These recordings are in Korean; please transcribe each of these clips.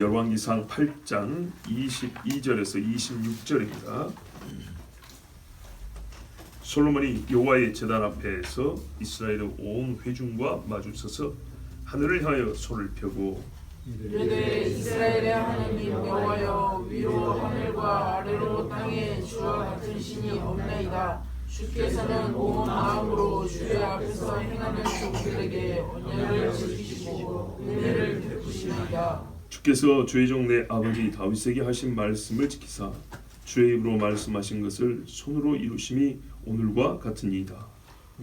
열왕기상 8장 22절에서 26절입니다. 솔로몬이 여호와의 제단 앞에서 이스라엘의 온 회중과 마주서서 하늘을 향하여 손을 펴고 이르되 이스라엘의 하나님 여호와여, 위로 하늘과 아래로 땅에 주와 같은 신이 없나이다. 주께서는 온 마음으로 주의 앞에서 행하는 종들에게 언약을 지키시고 은혜를 베푸시나이다. 주께서 주의 종 내 아버지 다윗에게 하신 말씀을 지키사 주의 입으로 말씀하신 것을 손으로 이루심이 오늘과 같으니이다.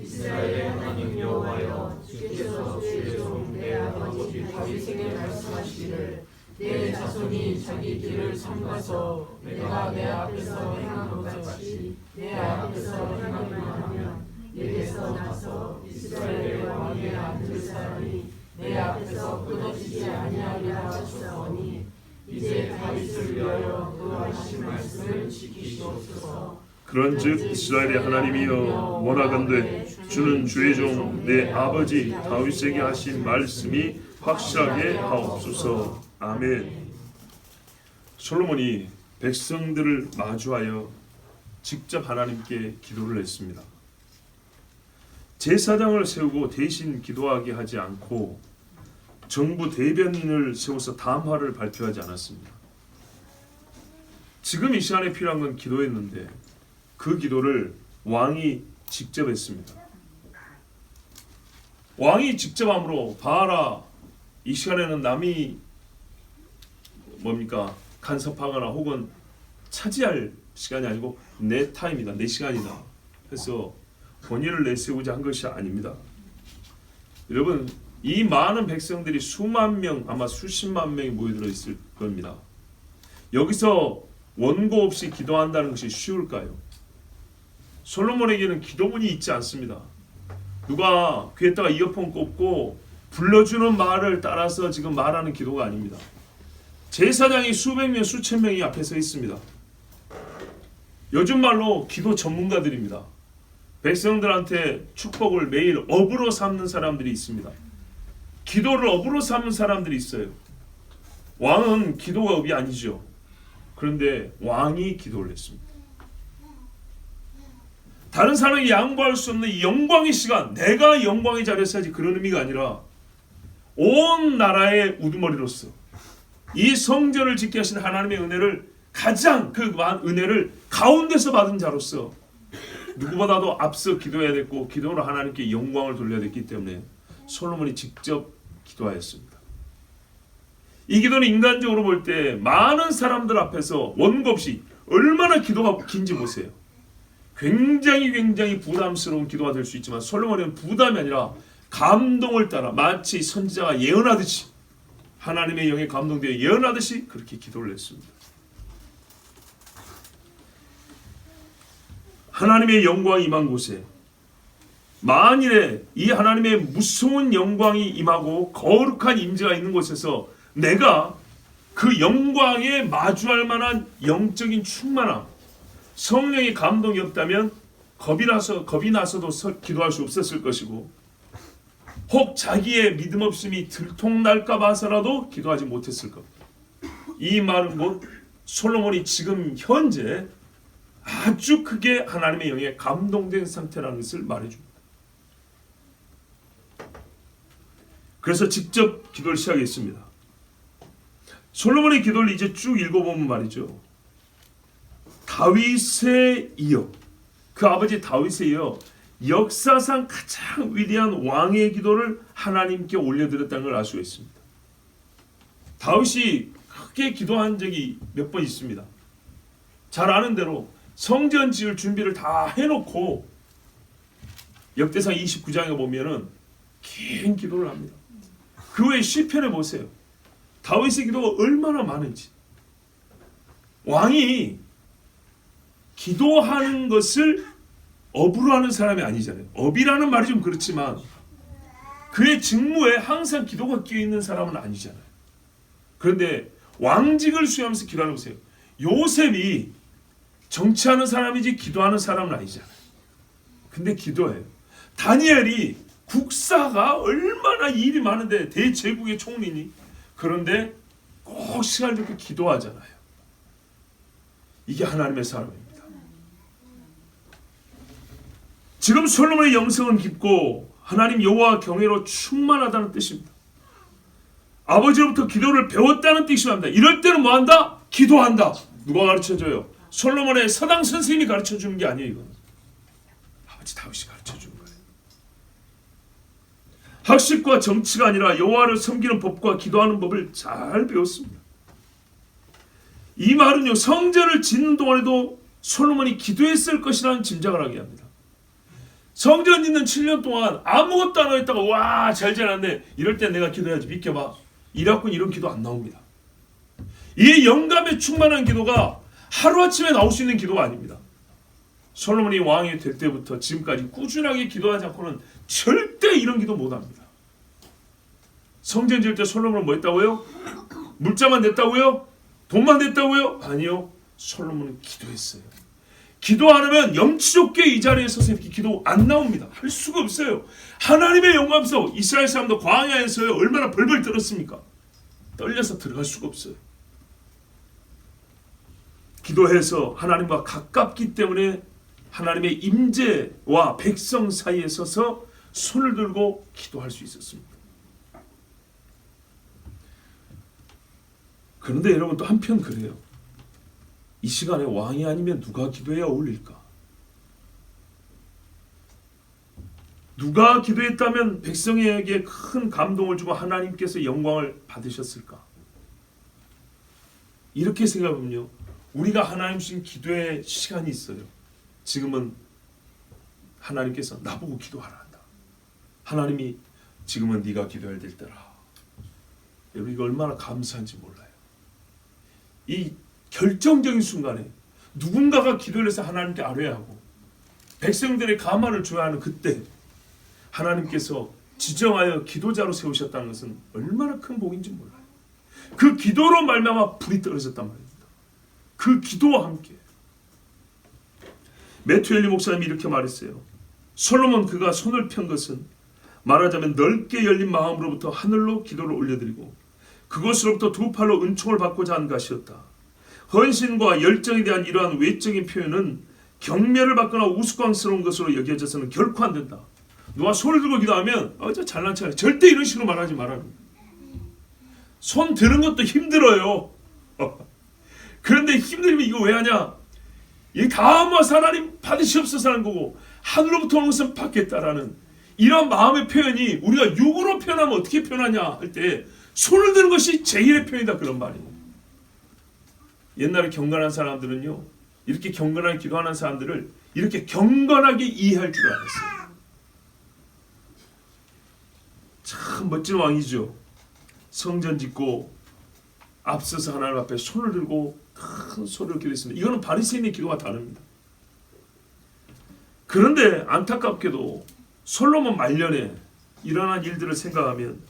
이스라엘의 하나님 여호와여, 주께서 주의 종 내 아버지 다윗에게 말씀하시기를 내 자손이 자기 길을 삼가서 내가 내 앞에서 행한 것 같이 내 앞에서 행하기만 하면 내게서 나서 이스라엘의 왕위에 앉을 사람이 내 앞에서 끊어지지 아니하리라 하셨사오니 이제 다윗을 위하여 그 하신 말씀을 지키시옵소서. 그런즉 이스라엘의 하나님이여, 원하건대 주는 주의 종 내 아버지 다윗에게 하신 말씀이 확실하게 하옵소서. 아멘. 솔로몬이 백성들을 마주하여 직접 하나님께 기도를 했습니다. 제사장을 세우고 대신 기도하게 하지 않고 정부 대변인을 세워서 담화를 발표하지 않았습니다. 지금 이 시간에 필요한 건 기도였는데 그 기도를 왕이 직접 했습니다. 왕이 직접 함으로 봐라, 이 시간에는 남이 뭡니까 간섭하거나 혹은 차지할 시간이 아니고 내 타임이다, 내 시간이다 해서 본인을 내세우지 한 것이 아닙니다. 여러분, 이 많은 백성들이 수만 명, 아마 수십만 명이 모여들어 있을 겁니다. 여기서 원고 없이 기도한다는 것이 쉬울까요? 솔로몬에게는 기도문이 있지 않습니다. 누가 귀에다가 이어폰 꽂고 불러주는 말을 따라서 지금 말하는 기도가 아닙니다. 제사장이 수백 명, 수천 명이 앞에 서 있습니다. 요즘 말로 기도 전문가들입니다. 백성들한테 축복을 매일 업으로 삼는 사람들이 있습니다. 기도를 업으로 삼는 사람들이 있어요. 왕은 기도가 업이 아니죠. 그런데 왕이 기도를 했습니다. 다른 사람이 양보할 수 없는 이 영광의 시간, 내가 영광의 자리에 서야지, 그런 의미가 아니라 온 나라의 우두머리로서 이 성전을 짓게 하신 하나님의 은혜를, 가장 그 은혜를 가운데서 받은 자로서 누구보다도 앞서 기도해야 됐고 기도로 하나님께 영광을 돌려야 됐기 때문에 솔로몬이 직접 기도하였습니다. 이 기도는 인간적으로 볼 때 많은 사람들 앞에서 원고 없이 얼마나 기도가 긴지 보세요. 굉장히 부담스러운 기도가 될 수 있지만 솔로몬은 부담이 아니라 감동을 따라 마치 선지자가 예언하듯이, 하나님의 영에 감동되어 예언하듯이 그렇게 기도를 했습니다. 하나님의 영광이 임한 곳에 만일에 이 하나님의 무서운 영광이 임하고 거룩한 임재가 있는 곳에서 내가 그 영광에 마주할 만한 영적인 충만함, 성령의 감동이 없다면 겁이 나서도 기도할 수 없었을 것이고, 혹 자기의 믿음 없음이 들통날까 봐서라도 기도하지 못했을 겁니다. 이 말은 곧 솔로몬이 지금 현재 아주 크게 하나님의 영에 감동된 상태라는 것을 말해줍니다. 그래서 직접 기도를 시작했습니다. 솔로몬의 기도를 이제 쭉 읽어보면 말이죠, 다윗에 이어, 그 아버지 다윗에 이어 역사상 가장 위대한 왕의 기도를 하나님께 올려드렸다는 걸 알 수가 있습니다. 다윗이 크게 기도한 적이 몇 번 있습니다. 잘 아는 대로 성전 지을 준비를 다 해놓고 역대상 29장에 보면은 긴 기도를 합니다. 그 외에 시편에 보세요. 다윗의 기도가 얼마나 많은지. 왕이 기도하는 것을 업으로 하는 사람이 아니잖아요. 업이라는 말이 좀 그렇지만 그의 직무에 항상 기도가 끼어있는 사람은 아니잖아요. 그런데 왕직을 수행하면서 기도하는 보세요. 요셉이 정치하는 사람이지 기도하는 사람은 아니잖아요. 근데 기도해요. 다니엘이 국사가 얼마나 일이 많은데 대제국의 총리니, 그런데 꼭 시간을 들고 기도하잖아요. 이게 하나님의 사람입니다. 지금 솔로몬의 영성은 깊고 하나님 여호와 경외로 충만하다는 뜻입니다. 아버지로부터 기도를 배웠다는 뜻입니다. 이럴 때는 뭐한다? 기도한다. 누가 가르쳐줘요? 솔로몬의 서당 선생님이 가르쳐주는 게 아니에요. 이건 아버지 다윗이 가르쳐주는 거예요. 학식과 정치가 아니라 여호와를 섬기는 법과 기도하는 법을 잘 배웠습니다. 이 말은요, 성전을 짓는 동안에도 솔로몬이 기도했을 것이라는 짐작을 하게 합니다. 성전 짓는 7년 동안 아무것도 안 했다가 와, 잘 지났네. 이럴 때 내가 기도해야지. 비켜봐. 이래갖고 이런 기도 안 나옵니다. 이 영감에 충만한 기도가 하루아침에 나올 수 있는 기도가 아닙니다. 솔로몬이 왕이 될 때부터 지금까지 꾸준하게 기도하지 않고는 절대 이런 기도 못합니다. 성전 지을 때 솔로몬은 뭐 했다고요? 물자만 냈다고요? 돈만 냈다고요? 아니요. 솔로몬은 기도했어요. 기도 안 하면 염치좋게 이 자리에 서서 이렇게 기도 안 나옵니다. 할 수가 없어요. 하나님의 영광에서 이스라엘 사람도 광야에서 얼마나 벌벌 떨었습니까? 떨려서 들어갈 수가 없어요. 기도해서 하나님과 가깝기 때문에 하나님의 임재와 백성 사이에 서서 손을 들고 기도할 수 있었습니다. 그런데 여러분 또 한편 그래요. 이 시간에 왕이 아니면 누가 기도해야 어울릴까? 누가 기도했다면 백성에게 큰 감동을 주고 하나님께서 영광을 받으셨을까? 이렇게 생각하면요, 우리가 하나님 주신 기도의 시간이 있어요. 지금은 하나님께서 나보고 기도하라 한다. 하나님이 지금은 네가 기도해야 될 때라. 여러분 이거 얼마나 감사한지 몰라요. 이 결정적인 순간에 누군가가 기도를 해서 하나님께 아뢰야 하고 백성들의 감화를 줘야 하는 그때 하나님께서 지정하여 기도자로 세우셨다는 것은 얼마나 큰 복인지 몰라요. 그 기도로 말미암아 불이 떨어졌단 말입니다. 그 기도와 함께. 메투엘리 목사님이 이렇게 말했어요. 솔로몬 그가 손을 편 것은 말하자면 넓게 열린 마음으로부터 하늘로 기도를 올려드리고 그것으로부터 두 팔로 은총을 받고자 한 것이었다. 헌신과 열정에 대한 이러한 외적인 표현은 경멸을 받거나 우스꽝스러운 것으로 여겨져서는 결코 안 된다. 누가 손을 들고 기도하면 저 잘난 척 절대 이런 식으로 말하지 말아요. 손 드는 것도 힘들어요. 그런데 힘들면 이거 왜 하냐? 이 다음은 하나님 받으시옵소서 하는 거고 하늘로부터 오는 것은 받겠다라는 이런 마음의 표현이 우리가 육으로 표현하면 어떻게 표현하냐 할 때 손을 드는 것이 제일의 표현이다 그런 말이에요. 옛날에 경건한 사람들은요, 이렇게 경건하게 기도하는 사람들을 이렇게 경건하게 이해할 줄 알았어요. 참 멋진 왕이죠. 성전 짓고 앞서서 하나님 앞에 손을 들고 큰 소리로 기도했습니다. 이거는 바리새인의 기도와 다릅니다. 그런데 안타깝게도 솔로몬 말년에 일어난 일들을 생각하면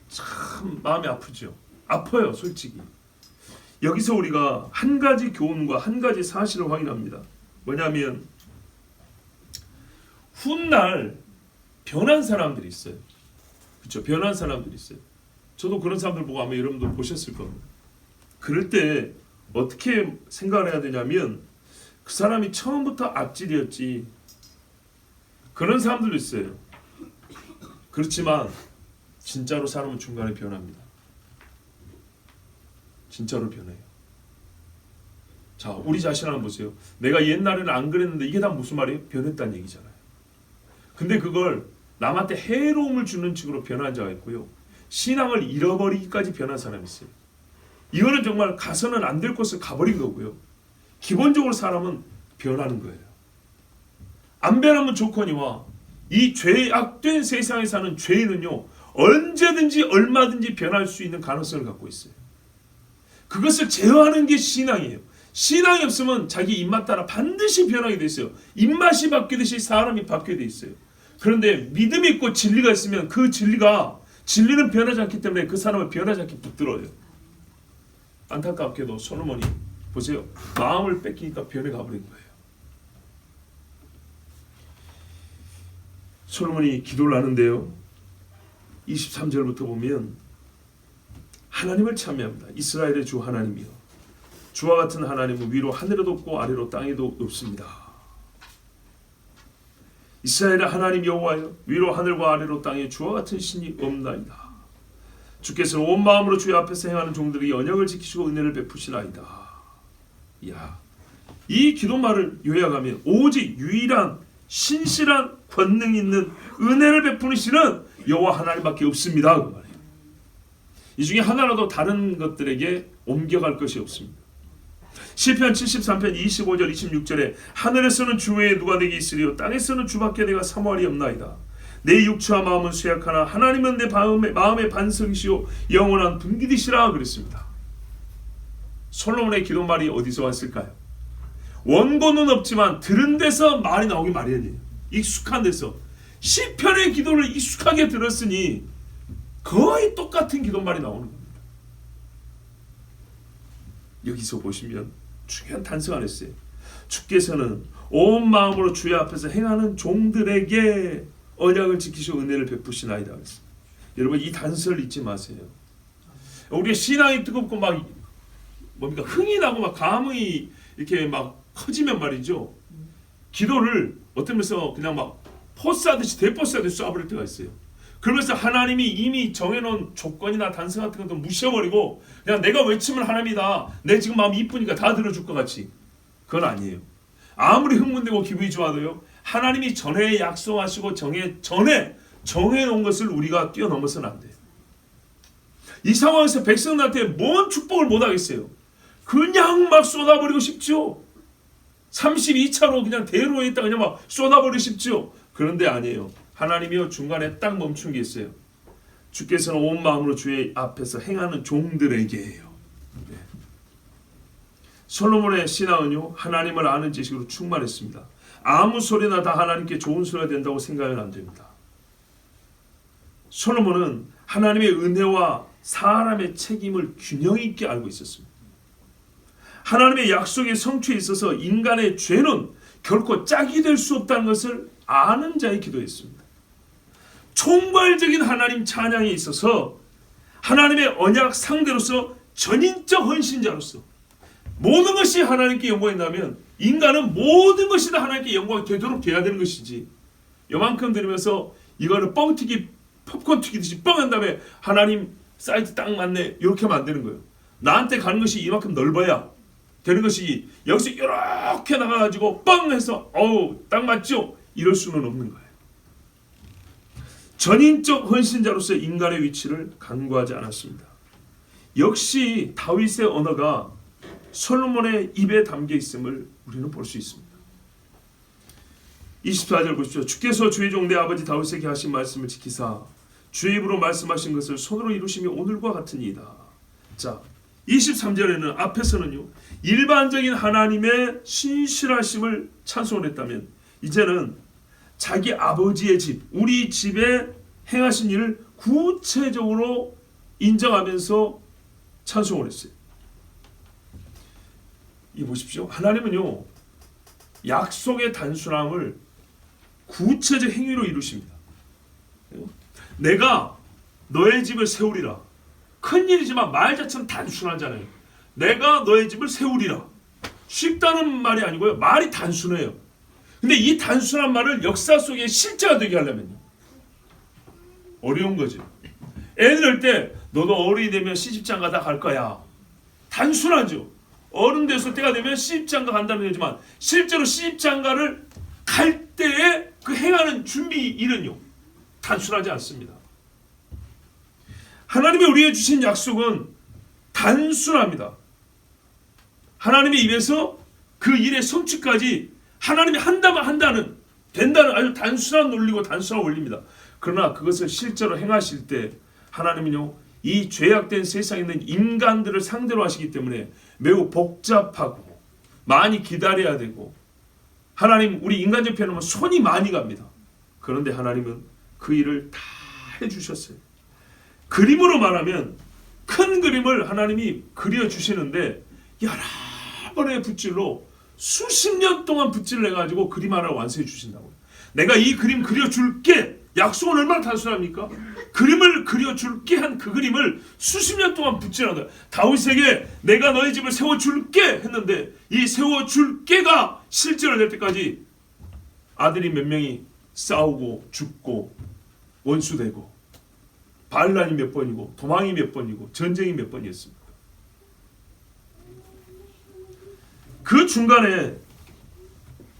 참 마음이 아프죠. 아파요, 솔직히. 여기서 우리가 한 가지 교훈과 한 가지 사실을 확인합니다. 뭐냐면 훗날 변한 사람들이 있어요. 그렇죠? 변한 사람들이 있어요. 저도 그런 사람들 보고 아마 여러분도 보셨을 겁니다. 그럴 때 어떻게 생각을 해야 되냐면 그 사람이 처음부터 악질이었지. 그런 사람들도 있어요. 그렇지만 진짜로 사람은 중간에 변합니다. 진짜로 변해요. 자, 우리 자신 한번 보세요. 내가 옛날에는 안 그랬는데 이게 다 무슨 말이에요? 변했다는 얘기잖아요. 근데 그걸 남한테 해로움을 주는 식으로 변한 자가 있고요. 신앙을 잃어버리기까지 변한 사람이 있어요. 이거는 정말 가서는 안 될 곳을 가버린 거고요. 기본적으로 사람은 변하는 거예요. 안 변하면 좋거니와 이 죄악된 세상에 사는 죄인은요, 언제든지 얼마든지 변할 수 있는 가능성을 갖고 있어요. 그것을 제어하는 게 신앙이에요. 신앙이 없으면 자기 입맛 따라 반드시 변하게 돼 있어요. 입맛이 바뀌듯이 사람이 바뀌게 돼 있어요. 그런데 믿음이 있고 진리가 있으면 그 진리는 변하지 않기 때문에 그 사람은 변하지 않게 붙들어요. 안타깝게도 솔로몬이 보세요. 마음을 뺏기니까 변해 가버린 거예요. 솔로몬이 기도를 하는데요. 23절부터 보면 하나님을 찬미합니다. 이스라엘의 주 하나님이여, 주와 같은 하나님은 위로 하늘에도 없고 아래로 땅에도 없습니다. 이스라엘의 하나님 여호와여, 위로 하늘과 아래로 땅에 주와 같은 신이 없나이다. 주께서 온 마음으로 주의 앞에서 행하는 종들이 언약을 지키시고 은혜를 베푸시나이다. 야, 이 기도말을 요약하면 오직 유일한 신실한 권능 있는 은혜를 베푸는 신은 여호와 하나님밖에 없습니다, 그 말이에요. 이 중에 하나라도 다른 것들에게 옮겨갈 것이 없습니다. 시편 73편 25절 26절에 하늘에서는 주 외에 누가 내게 있으리요 땅에서는 주밖에 내가 사모할이 없나이다. 내 육체와 마음은 쇠약하나 하나님은 내 마음의 반석이시요 영원한 분기디시라 그랬습니다. 솔로몬의 기도말이 어디서 왔을까요? 원고는 없지만 들은 데서 말이 나오기 마련이에요. 익숙한 데서 시편의 기도를 익숙하게 들었으니 거의 똑같은 기도말이 나오는 겁니다. 여기서 보시면 중요한 단서가 있어요. 주께서는 온 마음으로 주의 앞에서 행하는 종들에게 언약을 지키시고 은혜를 베푸시나이다. 여러분, 이 단서를 잊지 마세요. 우리의 신앙이 뜨겁고 막 뭡니까 흥이 나고 막 감흥이 이렇게 막 커지면 말이죠, 기도를 어떤 면에서 그냥 막 포스하듯이 대포스하듯이 쏴버릴 때가 있어요. 그러면서 하나님이 이미 정해놓은 조건이나 단서 같은 것도 무시해버리고 그냥 내가 외치면 하나님이다, 내 지금 마음이 이쁘니까 다 들어줄 것 같이. 그건 아니에요. 아무리 흥분되고 기분이 좋아도요, 하나님이 전에 약속하시고 전에 정해놓은 것을 우리가 뛰어넘어서는 안 돼요. 이 상황에서 백성들한테 뭔 축복을 못하겠어요. 그냥 막 쏟아버리고 싶죠. 32차로 그냥 대로에 있다 그냥 막 쏟아버리고 싶죠. 그런데 아니에요. 하나님이요, 중간에 딱 멈춘 게 있어요. 주께서는 온 마음으로 주의 앞에서 행하는 종들에게예요. 네. 솔로몬의 신앙은요, 하나님을 아는 지식으로 충만했습니다. 아무 소리나 다 하나님께 좋은 소리가 된다고 생각은 안 됩니다. 솔로몬은 하나님의 은혜와 사람의 책임을 균형 있게 알고 있었습니다. 하나님의 약속의 성취에 있어서 인간의 죄는 결코 짝이 될 수 없다는 것을 아는 자의 기도였습니다. 총괄적인 하나님 찬양에 있어서 하나님의 언약 상대로서 전인적 헌신자로서 모든 것이 하나님께 영광인다면 인간은 모든 것이 다 하나님께 영광이 되도록 돼야 되는 것이지, 요만큼 들으면서 이거를 뻥튀기 팝콘 튀기듯이 뻥 한 다음에 하나님 사이즈 딱 맞네 이렇게 하면 안 되는 거예요. 나한테 가는 것이 이만큼 넓어야 되는 것이 여기서 이렇게 나가가지고 뻥 해서 어우 딱 맞죠? 이럴 수는 없는 거예요. 전인적 헌신자로서 인간의 위치를 간과하지 않았습니다. 역시 다윗의 언어가 솔로몬의 입에 담겨 있음을 우리는 볼 수 있습니다. 24절 보십시오. 주께서 주의 종 내 아버지 다윗에게 하신 말씀을 지키사 주의 입으로 말씀하신 것을 손으로 이루심이 오늘과 같으니이다. 자, 23절에는 앞에서는요, 일반적인 하나님의 신실하심을 찬송을 했다면 이제는 자기 아버지의 집, 우리 집에 행하신 일을 구체적으로 인정하면서 찬송을 했어요. 이 보십시오. 하나님은요, 약속의 단순함을 구체적 행위로 이루십니다. 내가 너의 집을 세우리라. 큰일이지만 말 자체는 단순하잖아요. 내가 너의 집을 세우리라. 쉽다는 말이 아니고요, 말이 단순해요. 근데 이 단순한 말을 역사 속에 실제가 되게 하려면요, 어려운 거죠. 애들 할 때 너도 어른이 되면 시집장가 다 갈 거야. 단순하죠. 어른 돼서 때가 되면 시집장가 간다는 거지만 실제로 시집장가를 갈 때에 그 행하는 준비 일은요, 단순하지 않습니다. 하나님이 우리에게 주신 약속은 단순합니다. 하나님의 입에서 그 일의 성취까지 하나님이 한다면 한다는, 된다는 아주 단순한 논리고 단순한 원리입니다. 그러나 그것을 실제로 행하실 때 하나님은요, 이 죄악된 세상에 있는 인간들을 상대로 하시기 때문에 매우 복잡하고 많이 기다려야 되고, 하나님 우리 인간적 표현하면 손이 많이 갑니다. 그런데 하나님은 그 일을 다 해주셨어요. 그림으로 말하면 큰 그림을 하나님이 그려주시는데 여러 번의 붓질로 수십 년 동안 붓질을 해가지고 그림 하나를 완성해 주신다고요. 내가 이 그림 그려줄게, 약속은 얼마나 단순합니까? 그림을 그려줄게 한 그 그림을 수십 년 동안 붙이는 다윗에게 내가 너희 집을 세워줄게 했는데 이 세워줄게가 실제로 될 때까지 아들이 몇 명이 싸우고 죽고 원수되고 반란이 몇 번이고 도망이 몇 번이고 전쟁이 몇 번이었습니까? 그 중간에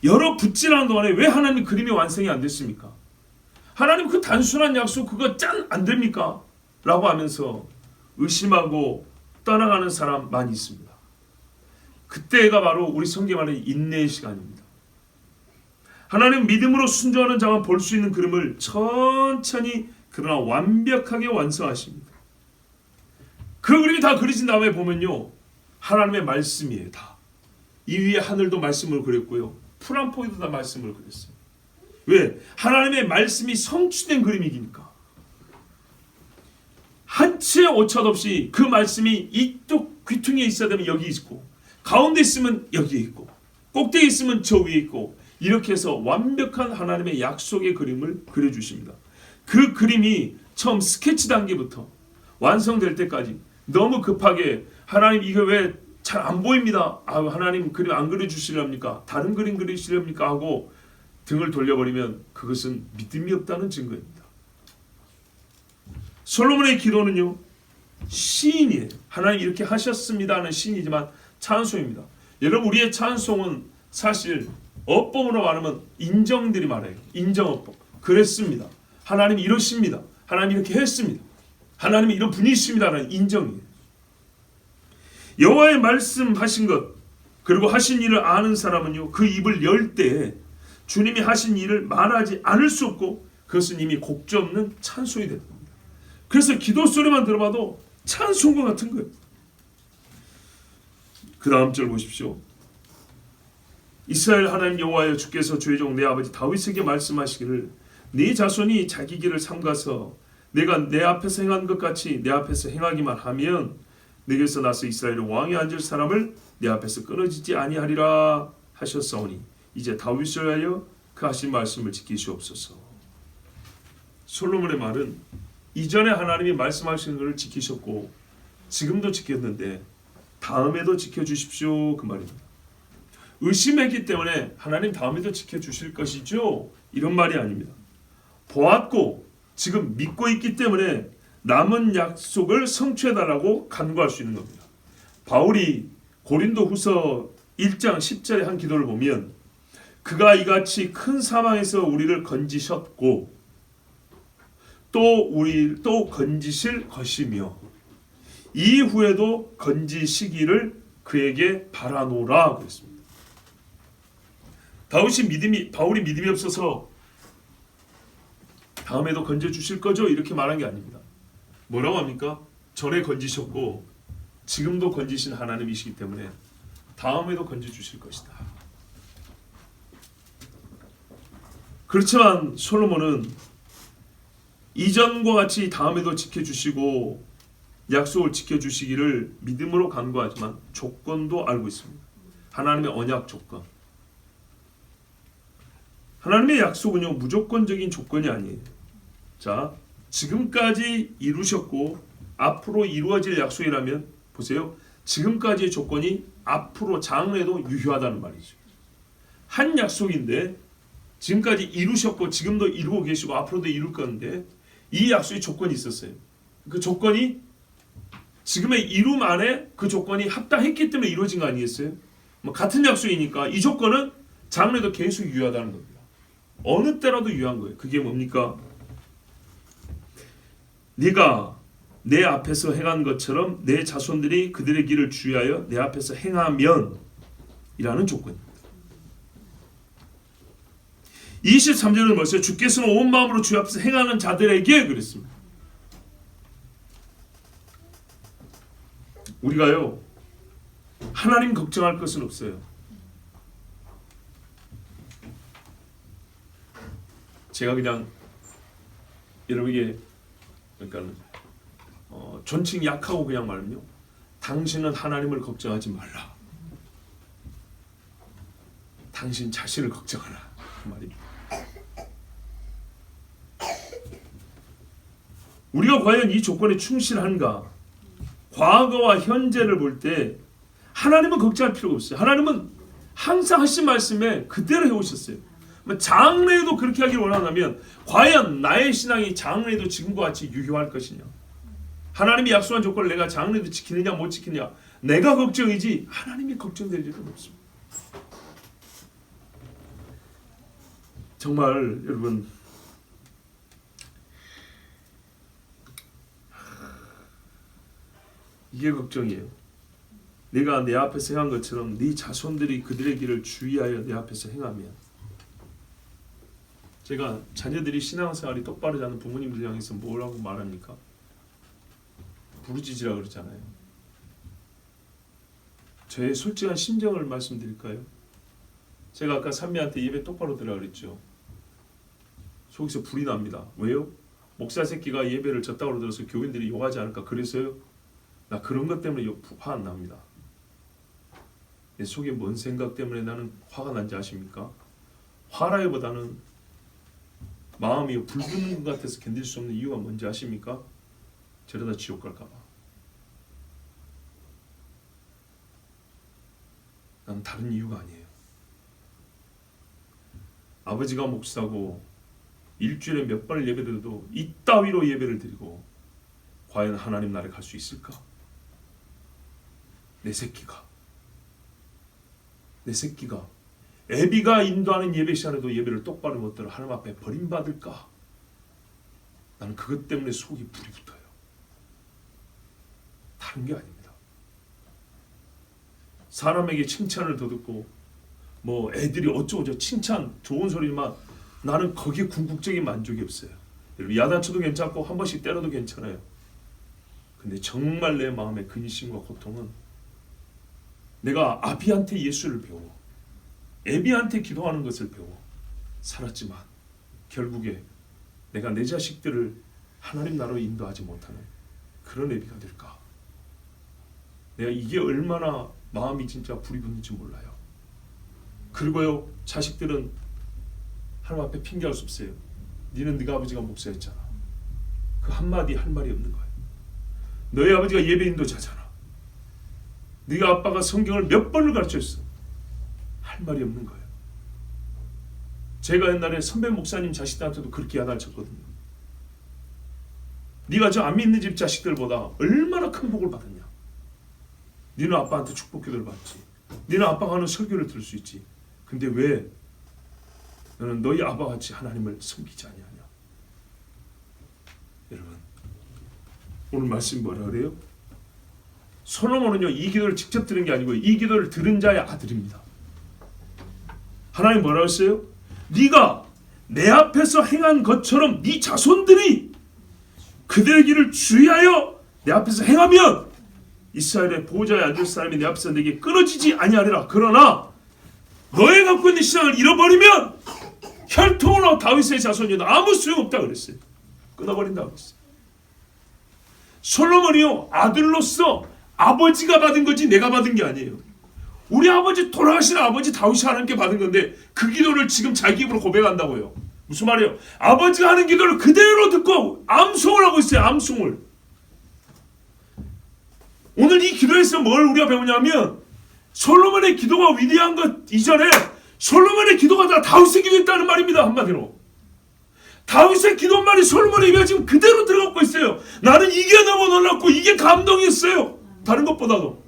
여러 붓질하는 동안에 왜 하나님 그림이 완성이 안 됐습니까? 하나님 그 단순한 약속 그거 짠 안 됩니까? 라고 하면서 의심하고 떠나가는 사람 많이 있습니다. 그때가 바로 우리 성경에 말하는 인내의 시간입니다. 하나님 믿음으로 순종하는 자만 볼 수 있는 그림을 천천히 그러나 완벽하게 완성하십니다. 그 그림이 다 그려진 다음에 보면요, 하나님의 말씀이에요. 다. 이 위에 하늘도 말씀을 그렸고요, 풀한포에도 다 말씀을 그렸어요. 왜? 하나님의 말씀이 성취된 그림이니까. 한 치의 오차도 없이 그 말씀이 이쪽 귀퉁이에 있어야 되면 여기 있고, 가운데 있으면 여기에 있고, 꼭대기에 있으면 저 위에 있고, 이렇게 해서 완벽한 하나님의 약속의 그림을 그려주십니다. 그 그림이 처음 스케치 단계부터 완성될 때까지 너무 급하게 하나님 이거 왜 잘 안 보입니다. 하나님 그림 안 그려주시렵니까? 다른 그림 그리시렵니까? 하고 등을 돌려버리면 그것은 믿음이 없다는 증거입니다. 솔로몬의 기도는요, 시인이에요. 하나님 이렇게 하셨습니다 하는 시인이지만 찬송입니다. 여러분, 우리의 찬송은 사실 어법으로 말하면 인정들이 말해요. 인정어법. 그랬습니다. 하나님 이러십니다. 하나님 이렇게 했습니다. 하나님이 이런 분이십니다라는 인정이에요. 여호와의 말씀하신 것 그리고 하신 일을 아는 사람은요, 그 입을 열 때 주님이 하신 일을 말하지 않을 수 없고 그것은 이미 곡조 없는 찬송이 됩니다. 그래서 기도 소리만 들어봐도 찬송과 같은 거예요. 그 다음 절 보십시오. 이스라엘 하나님 여호와여, 주께서 주의 종 내 아버지 다윗에게 말씀하시기를 네 자손이 자기 길을 삼가서 내가 내 앞에서 행한 것 같이 내 앞에서 행하기만 하면 내게서 나서 이스라엘의 왕에 앉을 사람을 내 앞에서 끊어지지 아니하리라 하셨사오니 이제 다윗을 위하여 그 하신 말씀을 지키시옵소서. 솔로몬의 말은 이전에 하나님이 말씀하신 것을 지키셨고 지금도 지켰는데 다음에도 지켜주십시오, 그 말입니다. 의심했기 때문에 하나님 다음에도 지켜주실 것이죠, 이런 말이 아닙니다. 보았고 지금 믿고 있기 때문에 남은 약속을 성취해달라고 간구할 수 있는 겁니다. 바울이 고린도 후서 1장 10절의 한 기도를 보면 그가 이같이 큰 사망에서 우리를 건지셨고 또 건지실 것이며 이후에도 건지시기를 그에게 바라노라 그랬습니다. 바울이 믿음이 없어서 다음에도 건져주실 거죠? 이렇게 말한 게 아닙니다. 뭐라고 합니까? 전에 건지셨고 지금도 건지신 하나님이시기 때문에 다음에도 건져주실 것이다. 그렇지만 솔로몬은 이전과 같이 다음에도 지켜주시고 약속을 지켜주시기를 믿음으로 간구하지만 조건도 알고 있습니다. 하나님의 언약 조건. 하나님의 약속은요, 무조건적인 조건이 아니에요. 자, 지금까지 이루셨고 앞으로 이루어질 약속이라면 보세요. 지금까지의 조건이 앞으로 장래도 유효하다는 말이죠. 한 약속인데 지금까지 이루셨고 지금도 이루고 계시고 앞으로도 이룰 건데 이 약속의 조건이 있었어요. 그 조건이 지금의 이룸 안에 그 조건이 합당했기 때문에 이루어진 거 아니겠어요? 같은 약속이니까 이 조건은 장래도 계속 유효하다는 겁니다. 어느 때라도 유효한 거예요. 그게 뭡니까? 네가 내 앞에서 행한 것처럼 내 자손들이 그들의 길을 주의하여 내 앞에서 행하면 이라는 조건입니다. 23절을 뭐였어요? 주께서는 온 마음으로 주 앞에서 행하는 자들에게 그랬습니다. 우리가요, 하나님 걱정할 것은 없어요. 제가 그냥 여러분에게 그러니까 존칭 약하고 그냥 말은요, 당신은 하나님을 걱정하지 말라. 당신 자신을 걱정하라, 그 말입니다. 우리가 과연 이 조건에 충실한가? 과거와 현재를 볼 때 하나님은 걱정할 필요가 없어요. 하나님은 항상 하신 말씀에 그대로 해오셨어요. 장래에도 그렇게 하기를 원한다면 과연 나의 신앙이 장래에도 지금과 같이 유효할 것이냐? 하나님이 약속한 조건을 내가 장래에도 지키느냐 못 지키느냐, 내가 걱정이지 하나님이 걱정될 일은 없습니다. 정말 여러분, 이게 걱정이에요. 내가 내 앞에서 행한 것처럼 네 자손들이 그들의 길을 주의하여 내 앞에서 행하면. 제가 자녀들이 신앙생활이 똑바르지 않은 부모님들 향해서 뭐라고 말합니까? 부르짖으라 그러잖아요. 저의 솔직한 심정을 말씀드릴까요? 제가 아까 산미한테 예배 똑바로 드리라 그랬죠. 속에서 불이 납니다. 왜요? 목사 새끼가 예배를 졌다고 들어서 교인들이 욕하지 않을까 그래서요? 나 그런 것 때문에 화 안 납니다. 내 속에 뭔 생각 때문에 나는 화가 난지 아십니까? 화라기보다는 마음이 불붙는 것 같아서 견딜 수 없는 이유가 뭔지 아십니까? 저러다 지옥 갈까 봐. 난 다른 이유가 아니에요. 아버지가 목사고 일주일에 몇 번을 예배드려도 이따위로 예배를 드리고 과연 하나님 나라에 갈 수 있을까? 내 새끼가 애비가 인도하는 예배 시간에도 예배를 똑바로 못 들어 하나님 앞에 버림받을까? 나는 그것 때문에 속이 불이 붙어요. 다른 게 아닙니다. 사람에게 칭찬을 더 듣고 뭐 애들이 어쩌고저쩌고 칭찬 좋은 소리지만 나는 거기에 궁극적인 만족이 없어요. 여러분, 야단쳐도 괜찮고 한 번씩 때려도 괜찮아요. 근데 정말 내 마음의 근심과 고통은 내가 아비한테 예수를 배워 애비한테 기도하는 것을 배워 살았지만 결국에 내가 내 자식들을 하나님 나라로 인도하지 못하는 그런 애비가 될까? 내가 이게 얼마나 마음이 진짜 불이 붙는지 몰라요. 그리고요, 자식들은 하나님 앞에 핑계할 수 없어요. 니는 네가 아버지가 목사였잖아. 그 한마디 할 말이 없는 거예요. 너희 아버지가 예배 인도자잖아. 네가 아빠가 성경을 몇 번을 가르쳤어. 할 말이 없는 거예요. 제가 옛날에 선배 목사님 자식들한테도 그렇게 야단을 쳤거든요. 네가 저 안 믿는 집 자식들보다 얼마나 큰 복을 받았냐. 너는 아빠한테 축복 기도를 받지. 너는 아빠가 하는 설교를 들을 수 있지. 근데 왜 너는 너희 아빠같이 하나님을 섬기지 아니하냐. 여러분, 오늘 말씀 뭐라 그래요? 솔로몬은요, 이 기도를 직접 들은 게 아니고 이 기도를 들은 자의 아들입니다. 하나님 뭐라고 했어요? 네가 내 앞에서 행한 것처럼 네 자손들이 그들의 길을 주의하여 내 앞에서 행하면 이스라엘의 보호자에 앉을 사람이 내 앞에서 내게 끊어지지 아니하리라. 그러나 너의 갖고 있는 신앙을 잃어버리면 혈통으로 다윗의 자손이어도 아무 소용없다 그랬어요. 끊어버린다고 그랬어요. 솔로몬이요, 아들로서 아버지가 받은 거지 내가 받은 게 아니에요. 우리 아버지, 돌아가신 아버지 다윗이 하나님께 받은 건데 그 기도를 지금 자기 입으로 고백한다고요. 무슨 말이에요? 아버지가 하는 기도를 그대로 듣고 암송을 하고 있어요. 암송을. 오늘 이 기도에서 뭘 우리가 배우냐면 솔로몬의 기도가 위대한 것 이전에 솔로몬의 기도가 다 다윗의 기도였다는 말입니다. 한마디로 다윗의 기도말이 솔로몬의 입에 지금 그대로 들어가고 있어요. 나는 이게 너무 놀랍고 이게 감동이었어요. 다른 것보다도.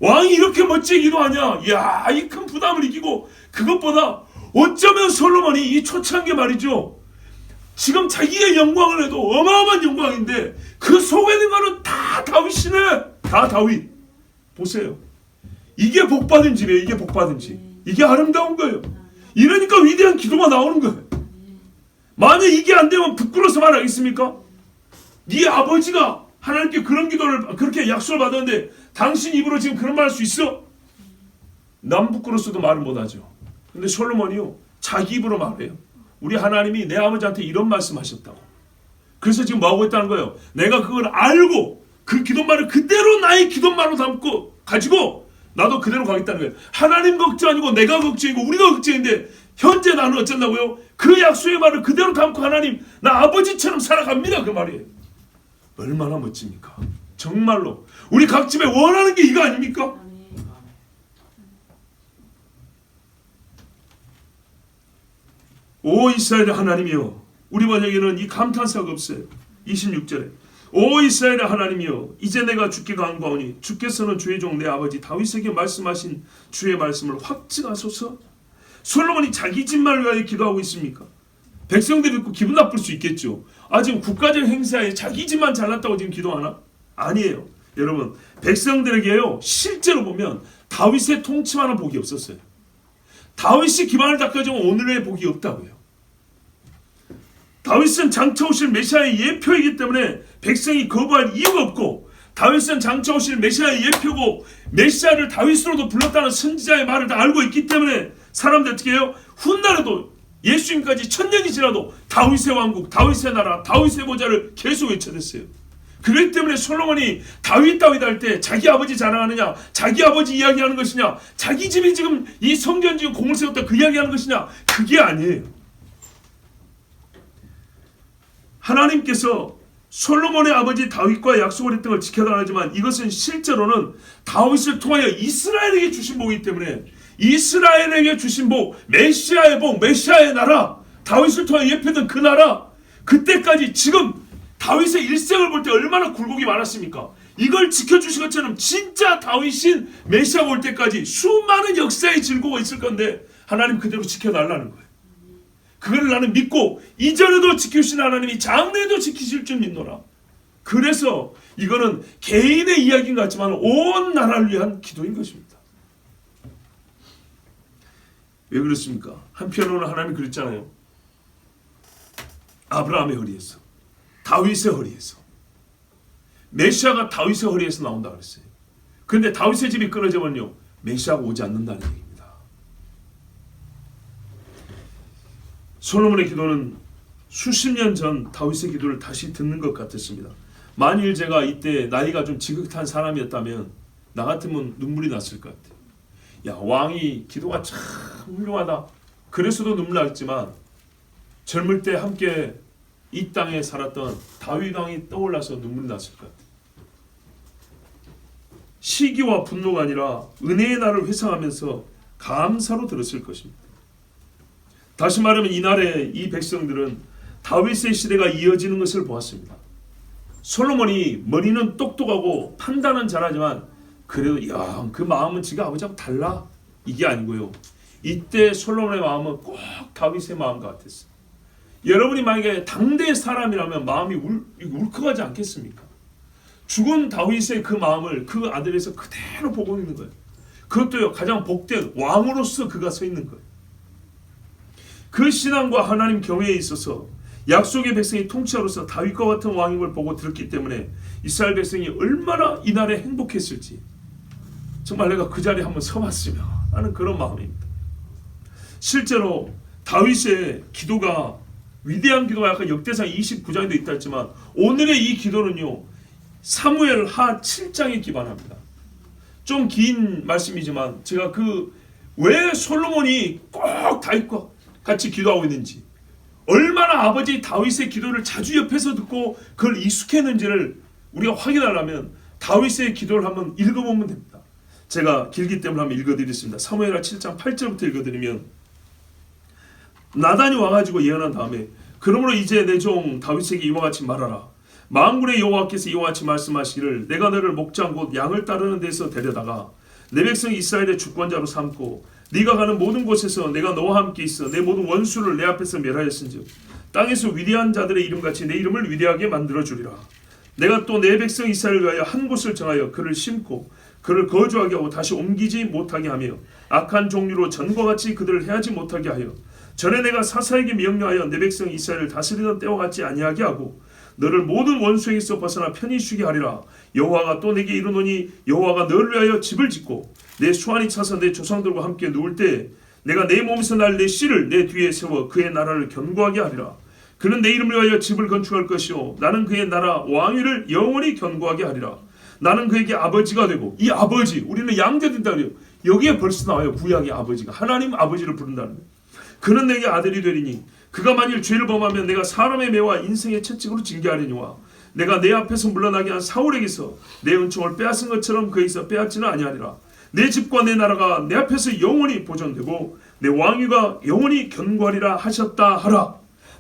왕이 이렇게 멋지게 기도하냐? 이야, 이 큰 부담을 이기고, 그것보다 어쩌면 솔로몬이 이 초창기 말이죠, 지금 자기의 영광을 해도 어마어마한 영광인데 그 속에 있는 거는 다 다윗이네. 다 다윗. 보세요. 이게 복받은 집이에요. 이게 복받은 집. 이게 아름다운 거예요. 이러니까 위대한 기도가 나오는 거예요. 만약 이게 안 되면 부끄러워서 말하겠습니까? 네 아버지가 하나님께 그런 기도를 그렇게 약속을 받았는데 당신 입으로 지금 그런 말 할 수 있어? 남 부끄러워서도 말을 못하죠. 근데 솔로몬이요, 자기 입으로 말해요. 우리 하나님이 내 아버지한테 이런 말씀하셨다고. 그래서 지금 뭐하고 있다는 거예요? 내가 그걸 알고 그 기도말을 그대로 나의 기도말로 담고 가지고 나도 그대로 가겠다는 거예요. 하나님 걱정 아니고 내가 걱정이고 우리가 걱정인데 현재 나는 어쩐다고요? 그 약속의 말을 그대로 담고 하나님 나 아버지처럼 살아갑니다. 그 말이에요. 얼마나 멋집니까? 정말로 우리 각 집에 원하는 게 이거 아닙니까? 오 이스라엘의 하나님이여, 우리 번역에는 이 감탄사가 없어요. 26절에 오 이스라엘의 하나님이여, 이제 내가 주께 간구하오니 주께서는 주의 종 내 아버지 다윗에게 말씀하신 주의 말씀을 확증하소서. 솔로몬이 자기 집만을 위하여 기도하고 있습니까? 백성들이 듣고 기분 나쁠 수 있겠죠. 지금 국가적 행사에 자기 집만 잘났다고 지금 기도하나? 아니에요. 여러분, 백성들에게요 실제로 보면 다윗의 통치만한 복이 없었어요. 다윗이 기반을 닦아주면 오늘의 복이 없다고요. 다윗은 장차 오실 메시아의 예표이기 때문에 백성이 거부할 이유가 없고, 다윗은 장차 오실 메시아의 예표고 메시아를 다윗으로도 불렀다는 선지자의 말을 다 알고 있기 때문에 사람들 어떻게 해요? 훗날에도 예수님까지 1000년이 지나도 다윗의 왕국, 다윗의 나라, 다윗의 보좌를 계속 외쳐댔어요. 그렇기 때문에 솔로몬이 다윗 할 때 자기 아버지 자랑하느냐, 자기 아버지 이야기하는 것이냐, 자기 집이 지금 이 성전 지금 공을 세웠다 그 이야기하는 것이냐, 그게 아니에요. 하나님께서 솔로몬의 아버지 다윗과 약속을 했던 걸 지켜달라지만 이것은 실제로는 다윗을 통하여 이스라엘에게 주신 복이기 때문에 이스라엘에게 주신 복, 메시아의 복, 메시아의 나라, 다윗을 통하여 예표된 그 나라, 그때까지 지금 다윗의 일생을 볼 때 얼마나 굴곡이 많았습니까? 이걸 지켜주신 것처럼 진짜 다윗인 메시아가 올 때까지 수많은 역사의 즐거움이 있을 건데 하나님 그대로 지켜달라는 거예요. 그걸 나는 믿고 이전에도 지키신 하나님이 장래에도 지키실 줄 믿노라. 그래서 이거는 개인의 이야기인 것 같지만 온 나라를 위한 기도인 것입니다. 왜 그렇습니까? 한편으로는 하나님이 그랬잖아요. 아브라함의 허리에서, 다윗의 허리에서, 메시아가 다윗의 허리에서 나온다 그랬어요. 그런데 다윗의 집이 끊어지면요 메시아가 오지 않는다는 얘기입니다. 솔로몬의 기도는 수십 년 전 다윗의 기도를 다시 듣는 것 같았습니다. 만일 제가 이때 나이가 좀 지긋한 사람이었다면 나 같으면 눈물이 났을 것 같아요. 야, 왕이 기도가 참 훌륭하다. 그래서도 눈물 났지만 젊을 때 함께 이 땅에 살았던 다윗 왕이 떠올라서 눈물이 났을 것 같아요. 시기와 분노가 아니라 은혜의 날을 회상하면서 감사로 들었을 것입니다. 다시 말하면 이날에 이 백성들은 다윗의 시대가 이어지는 것을 보았습니다. 솔로몬이 머리는 똑똑하고 판단은 잘하지만 그래도 야, 그 마음은 지가 아버지하고 달라, 이게 아니고요. 이때 솔로몬의 마음은 꼭 다윗의 마음과 같았어요. 여러분이 만약에 당대의 사람이라면 마음이 울컥하지 않겠습니까? 죽은 다윗의 그 마음을 그 아들에서 그대로 보고 있는 거예요. 그것도요 가장 복된 왕으로서 그가 서 있는 거예요. 그 신앙과 하나님 경외에 있어서 약속의 백성이 통치하로서 다윗과 같은 왕임을 보고 들었기 때문에 이스라엘 백성이 얼마나 이날에 행복했을지, 정말 내가 그 자리에 한번 서봤으면 하는 그런 마음입니다. 실제로 다윗의 기도가 위대한 기도가 약간 역대상 29장에도 있다 했지만 오늘의 이 기도는요 사무엘 하 7장에 기반합니다. 좀 긴 말씀이지만 제가 왜 솔로몬이 꼭 다윗과 같이 기도하고 있는지, 얼마나 아버지 다윗의 기도를 자주 옆에서 듣고 그걸 익숙했는지를 우리가 확인하려면 다윗의 기도를 한번 읽어보면 됩니다. 제가 길기 때문에 한번 읽어드리겠습니다. 사무엘하 7장 8절부터 읽어드리면, 나단이 와가지고 예언한 다음에 그러므로 이제 내 종 다윗에게 이와 같이 말하라. 만군의 여호와께서 이와 같이 말씀하시기를 내가 너를 목장 곧 양을 따르는 데서 데려다가 내 백성 이스라엘의 주권자로 삼고 네가 가는 모든 곳에서 내가 너와 함께 있어 내 모든 원수를 내 앞에서 멸하였은즉 땅에서 위대한 자들의 이름같이 내 이름을 위대하게 만들어주리라. 내가 또 내 백성 이스라엘을 위하여 한 곳을 정하여 그를 심고 그를 거주하게 하고 다시 옮기지 못하게 하며 악한 종류로 전과 같이 그들을 해하지 못하게 하여 전에 내가 사사에게 명령하여 내 백성 이스라엘을 다스리던 때와 같이 아니하게 하고 너를 모든 원수에게서 벗어나 편히 쉬게 하리라. 여호와가 또 내게 이르노니 여호와가 너를 위하여 집을 짓고 내 수완이 차서 내 조상들과 함께 누울 때 내가 내 몸에서 날 내 씨를 내 뒤에 세워 그의 나라를 견고하게 하리라. 그는 내 이름을 위하여 집을 건축할 것이요 나는 그의 나라 왕위를 영원히 견고하게 하리라. 나는 그에게 아버지가 되고, 이 아버지 우리는 양자된다 그래요. 여기에 벌써 나와요. 구약의 아버지가 하나님 아버지를 부른다는 거예요. 그는 내게 아들이 되리니 그가 만일 죄를 범하면 내가 사람의 매와 인생의 채찍으로 징계하리니와 내가 내 앞에서 물러나게 한 사울에게서 내 은총을 빼앗은 것처럼 그에게서 빼앗지는 아니하리라. 내 집과 내 나라가 내 앞에서 영원히 보존되고 내 왕위가 영원히 견고하리라 하셨다 하라.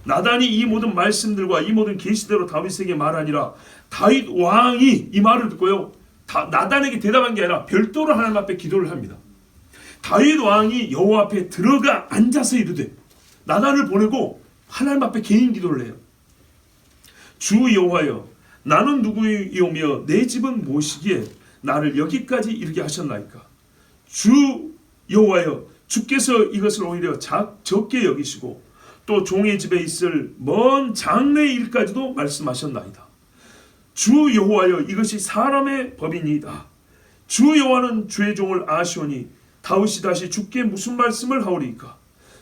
나단이 이 모든 말씀들과 이 모든 계시대로 다윗에게 말하니라. 다윗 왕이 이 말을 듣고요, 나단에게 대답한 게 아니라 별도로 하나님 앞에 기도를 합니다. 다윗 왕이 여호와 앞에 들어가 앉아서 이르되, 나단을 보내고 하나님 앞에 개인 기도를 해요. 주 여호와여, 나는 누구이오며 내 집은 무엇이기에 나를 여기까지 이르게 하셨나이까. 주 여호와여, 주께서 이것을 오히려 적게 여기시고 또 종의 집에 있을 먼 장래의 일까지도 말씀하셨나이다. 주 여호와여, 이것이 사람의 법이니이다. 주 여호와는 주의 종을 아시오니 다윗이 다시 주께 무슨 말씀을 하오리이까.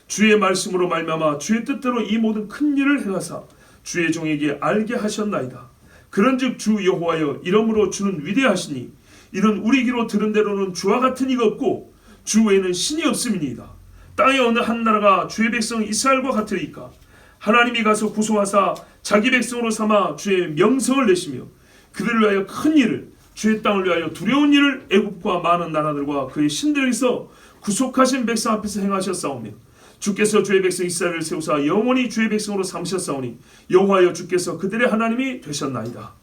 주의 말씀으로 말미암아 주의 뜻대로 이 모든 큰 일을 행하사 주의 종에게 알게 하셨나이다. 그런즉 주 여호와여, 이러므로 주는 위대하시니 이는 우리 귀로 들은 대로는 주와 같은 이가 없고 주 외에는 신이 없음이니이다. 땅의 어느 한 나라가 주의 백성 이스라엘과 같으리까. 하나님이 가서 구속하사 자기 백성으로 삼아 주의 명성을 내시며 그들을 위하여 큰 일을, 주의 땅을 위하여 두려운 일을 애굽과 많은 나라들과 그의 신들에게서 구속하신 백성 앞에서 행하셨사오며 주께서 주의 백성 이스라엘을 세우사 영원히 주의 백성으로 삼으셨사오니 여호와여, 주께서 그들의 하나님이 되셨나이다.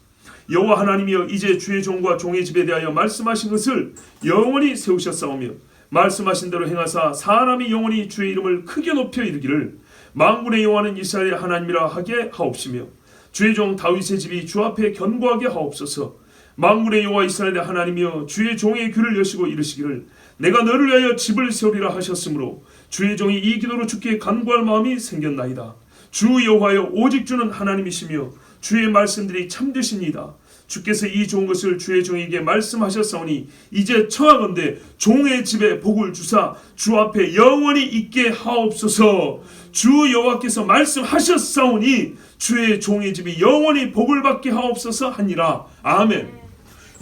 여호와 하나님이여, 이제 주의 종과 종의 집에 대하여 말씀하신 것을 영원히 세우셨사오며 말씀하신 대로 행하사 사람이 영원히 주의 이름을 크게 높여 이르기를 만군의 여호와는 이스라엘의 하나님이라 하게 하옵시며 주의 종 다윗의 집이 주 앞에 견고하게 하옵소서. 만군의 여호와 이스라엘의 하나님이여, 주의 종의 귀를 여시고 이르시기를 내가 너를 위하여 집을 세우리라 하셨으므로 주의 종이 이 기도로 주께 간구할 마음이 생겼나이다. 주 여호와여, 오직 주는 하나님이시며 주의 말씀들이 참되시니이다. 주께서 이 좋은 것을 주의 종에게 말씀하셨사오니 이제 청하건대 종의 집에 복을 주사 주 앞에 영원히 있게 하옵소서. 주 여호와께서 말씀하셨사오니 주의 종의 집이 영원히 복을 받게 하옵소서 하니라. 아멘.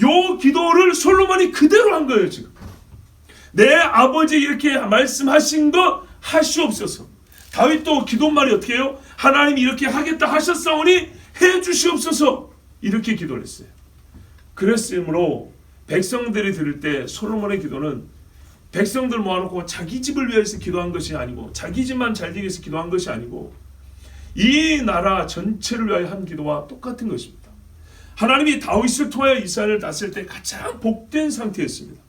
요 기도를 솔로몬이 그대로 한 거예요. 지금 내 아버지 이렇게 말씀하신 거 하시옵소서. 다윗도 기도말이 어떻게 해요? 하나님이 이렇게 하겠다 하셨사오니 해 주시옵소서. 이렇게 기도를 했어요. 그랬으므로 백성들이 들을 때 솔로몬의 기도는 백성들 모아놓고 자기 집을 위해서 기도한 것이 아니고 자기 집만 잘 되기 위해서 기도한 것이 아니고 이 나라 전체를 위하여 한 기도와 똑같은 것입니다. 하나님이 다윗을 통하여 이스라엘을 다스릴 때 가장 복된 상태였습니다.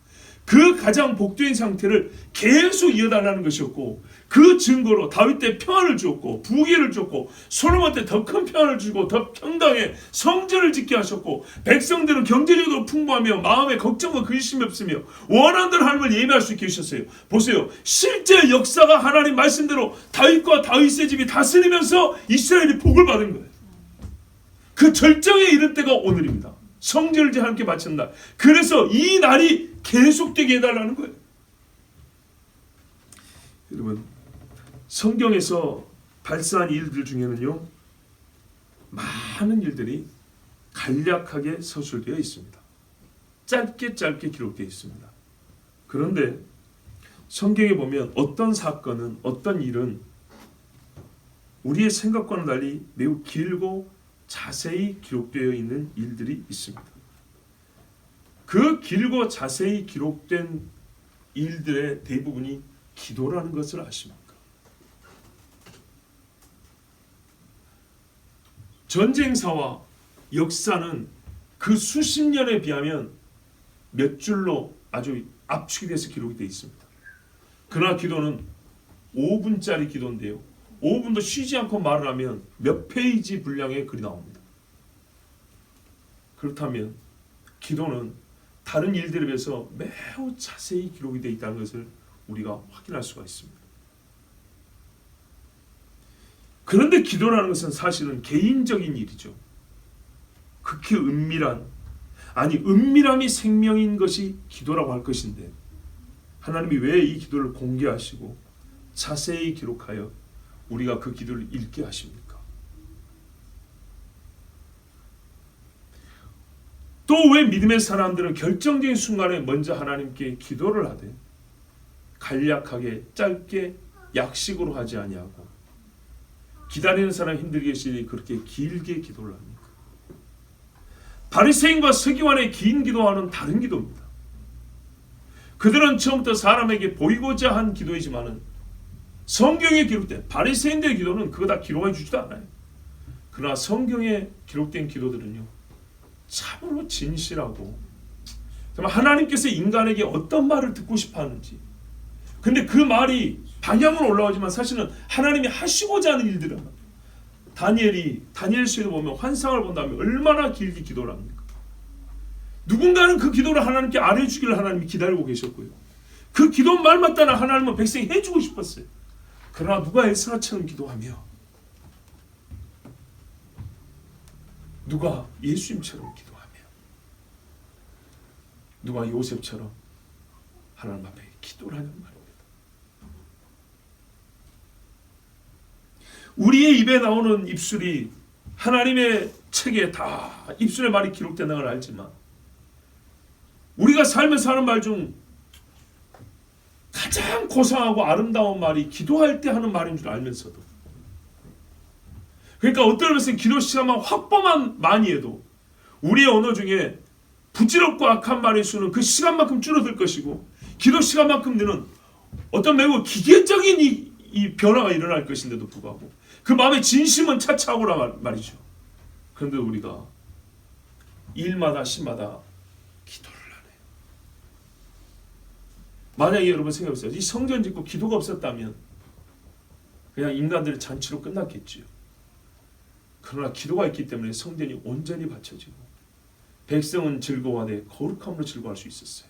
그 가장 복된 상태를 계속 이어달라는 것이었고 그 증거로 다윗 때 평안을 주었고 부귀를 주었고 솔로몬 때 더 큰 평안을 주고 더 평강에 성전을 짓게 하셨고 백성들은 경제적으로 풍부하며 마음에 걱정과 근심이 없으며 원하는 대로 하나님을 예배할 수 있게 해주셨어요. 보세요. 실제 역사가 하나님 말씀대로 다윗과 다윗의 집이 다스리면서 이스라엘이 복을 받은 거예요. 그 절정에 이를 때가 오늘입니다. 성전을 하나님께 바친 날. 그래서 이 날이 계속되게 해달라는 거예요. 여러분, 성경에서 발생한 일들 중에는요, 많은 일들이 간략하게 서술되어 있습니다. 짧게 기록되어 있습니다. 그런데 성경에 보면 어떤 사건은, 어떤 일은 우리의 생각과는 달리 매우 길고 자세히 기록되어 있는 일들이 있습니다. 그 길고 자세히 기록된 일들의 대부분이 기도라는 것을 아십니까? 전쟁사와 역사는 그 수십 년에 비하면 몇 줄로 아주 압축이 돼서 기록이 되어 있습니다. 그러나 기도는 5분짜리 기도인데요. 5분도 쉬지 않고 말을 하면 몇 페이지 분량의 글이 나옵니다. 그렇다면 기도는 다른 일들에 비해서 매우 자세히 기록이 되어 있다는 것을 우리가 확인할 수가 있습니다. 그런데 기도라는 것은 사실은 개인적인 일이죠. 극히 은밀함이 생명인 것이 기도라고 할 것인데 하나님이 왜 이 기도를 공개하시고 자세히 기록하여 우리가 그 기도를 읽게 하십니까? 또 왜 믿음의 사람들은 결정적인 순간에 먼저 하나님께 기도를 하되 간략하게 짧게 약식으로 하지 아니하고 기다리는 사람 힘들게 하시니 그렇게 길게 기도를 합니까? 바리새인과 서기관의 긴 기도와는 다른 기도입니다. 그들은 처음부터 사람에게 보이고자 한 기도이지만은 성경에 기록된 바리새인들의 기도는 그거 다 기록해 주지도 않아요. 그러나 성경에 기록된 기도들은요, 참으로 진실하고 정말 하나님께서 인간에게 어떤 말을 듣고 싶어 하는지, 근데 그 말이 방향으로 올라오지만 사실은 하나님이 하시고자 하는 일들은, 다니엘서에도 보면 환상을 본다면 얼마나 길게 기도를 합니까? 누군가는 그 기도를 하나님께 안 해주기를 하나님이 기다리고 계셨고요, 그 기도 말마다는 하나님은 백성이 해주고 싶었어요. 그러나 누가 엘사처럼 기도하며, 누가 예수님처럼 기도하며, 누가 요셉처럼 하나님 앞에 기도를 하는 말입니다. 우리의 입에 나오는 입술이 하나님의 책에 다 입술의 말이 기록된다는 걸 알지만, 우리가 살면서 하는 말 중 가장 고상하고 아름다운 말이 기도할 때 하는 말인 줄 알면서도, 그러니까 어떤 것은 기도 시간만 확보만 많이 해도 우리의 언어 중에 부질없고 악한 말의 수는 그 시간만큼 줄어들 것이고, 기도 시간만큼 되는 어떤 매우 기계적인 이 변화가 일어날 것인데도 불구하고 그 마음의 진심은 차차오라 말이죠. 그런데 우리가 일마다 시마다 기도를 하네요. 만약에 여러분 생각해보세요. 이 성전 짓고 기도가 없었다면 그냥 인간들의 잔치로 끝났겠지요. 그러나 기도가 있기 때문에 성전이 온전히 바쳐지고 백성은 즐거워하되 거룩함으로 즐거워할 수 있었어요.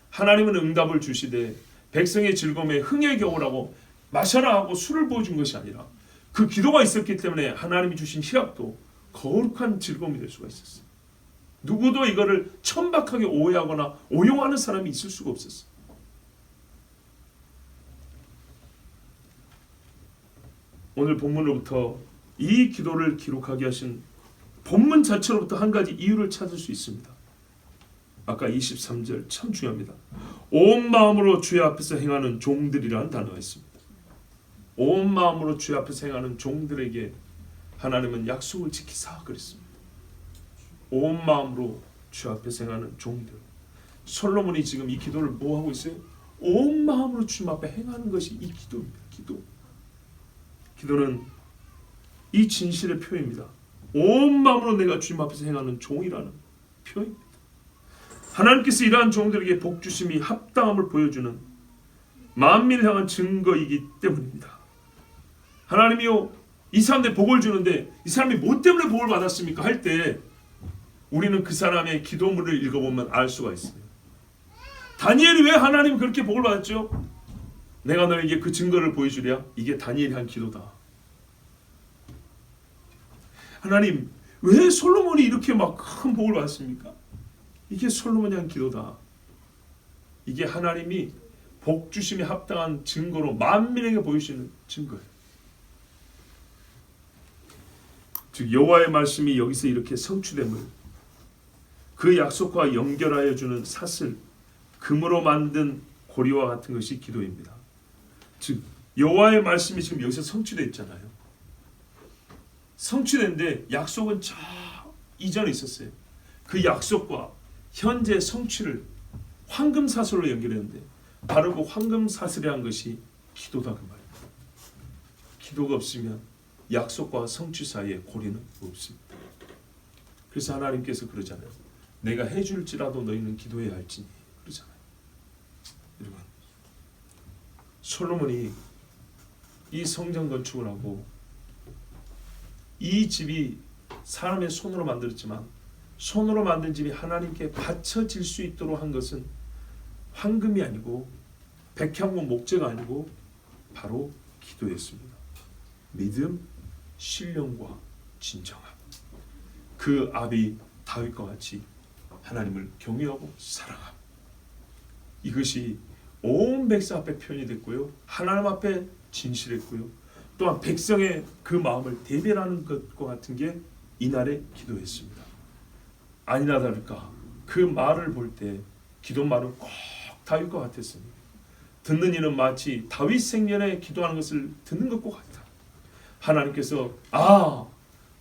하나님은 응답을 주시되 백성의 즐거움에 흥에 겨우라고 마셔라 하고 술을 부어준 것이 아니라 그 기도가 있었기 때문에 하나님이 주신 희락도 거룩한 즐거움이 될 수가 있었어요. 누구도 이거를 천박하게 오해하거나 오용하는 사람이 있을 수가 없었어요. 오늘 본문으로부터 이 기도를 기록하게 하신 본문 자체로부터 한 가지 이유를 찾을 수 있습니다. 아까 23절 참 중요합니다. 온 마음으로 주의 앞에서 행하는 종들이라는 단어가 있습니다. 온 마음으로 주의 앞에서 행하는 종들에게 하나님은 약속을 지키사 그랬습니다. 온 마음으로 주 앞에서 행하는 종들. 솔로몬이 지금 이 기도를 뭐 하고 있어요? 온 마음으로 주님 앞에 행하는 것이 이 기도입니다. 기도는 이 진실의 표현입니다. 온 마음으로 내가 주님 앞에서 행하는 종이라는 표현입니다. 하나님께서 이러한 종들에게 복 주심이 합당함을 보여주는 만민을 향한 증거이기 때문입니다. 하나님이요, 이 사람들 복을 주는데 이 사람이 뭐 때문에 복을 받았습니까? 할 때 우리는 그 사람의 기도문을 읽어보면 알 수가 있어요. 다니엘이 왜 하나님 그렇게 복을 받았죠? 내가 너에게 그 증거를 보여주랴. 이게 다니엘이 한 기도다. 하나님, 왜 솔로몬이 이렇게 막 큰 복을 받았습니까? 이게 솔로몬이 한 기도다. 이게 하나님이 복 주심에 합당한 증거로 만민에게 보이시는 증거예요. 즉 여호와의 말씀이 여기서 이렇게 성취됨을 그 약속과 연결하여 주는 사슬, 금으로 만든 고리와 같은 것이 기도입니다. 즉 여호와의 말씀이 지금 여기서 성취되어 있잖아요. 성취된데 약속은 저 이전에 있었어요. 그 약속과 현재 성취를 황금 사슬로 연결했는데 바로 그 황금 사슬이란 것이 기도다 그 말입니다. 기도가 없으면 약속과 성취 사이에 고리는 없습니다. 그래서 하나님께서 그러잖아요. 내가 해줄지라도 너희는 기도해야 할지니 그러잖아요. 여러분, 솔로몬이 이 성전 건축을 하고 이 집이 사람의 손으로 만들었지만 손으로 만든 집이 하나님께 바쳐질 수 있도록 한 것은 황금이 아니고 백향목 목재가 아니고 바로 기도였습니다. 믿음, 신령과 진정함. 그 아비 다윗과 같이 하나님을 경외하고 사랑함. 이것이 온 백성 앞에 표현이 됐고요. 하나님 앞에 진실했고요. 또한 백성의 그 마음을 대변하는 것과 같은 게 이날의 기도였습니다. 아니나 다를까 그 말을 볼 때 기도 말은 꼭 다윗과 같았습니다. 듣는 이는 마치 다윗 생전에 기도하는 것을 듣는 것과 같다. 하나님께서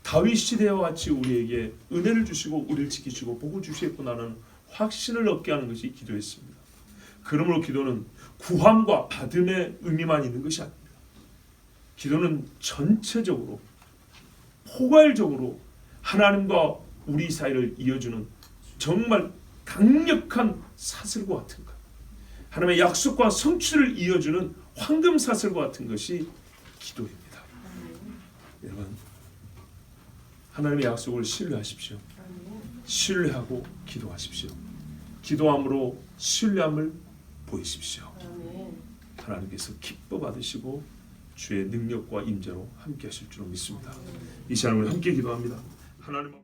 다윗 시대와 같이 우리에게 은혜를 주시고 우리를 지키시고 복을 주시겠구나는 확신을 얻게 하는 것이 기도였습니다. 그러므로 기도는 구함과 받음의 의미만 있는 것이 아닙니다. 기도는 전체적으로 포괄적으로 하나님과 우리 사이를 이어주는 정말 강력한 사슬과 같은 것, 하나님의 약속과 성취를 이어주는 황금 사슬과 같은 것이 기도입니다. 여러분, 하나님의 약속을 신뢰하십시오. 신뢰하고 기도하십시오. 기도함으로 신뢰함을 보이십시오. 하나님께서 기뻐 받으시고 주의 능력과 임재로 함께 하실 줄 믿습니다. 이 시간 우리 함께 기도합니다. 하나님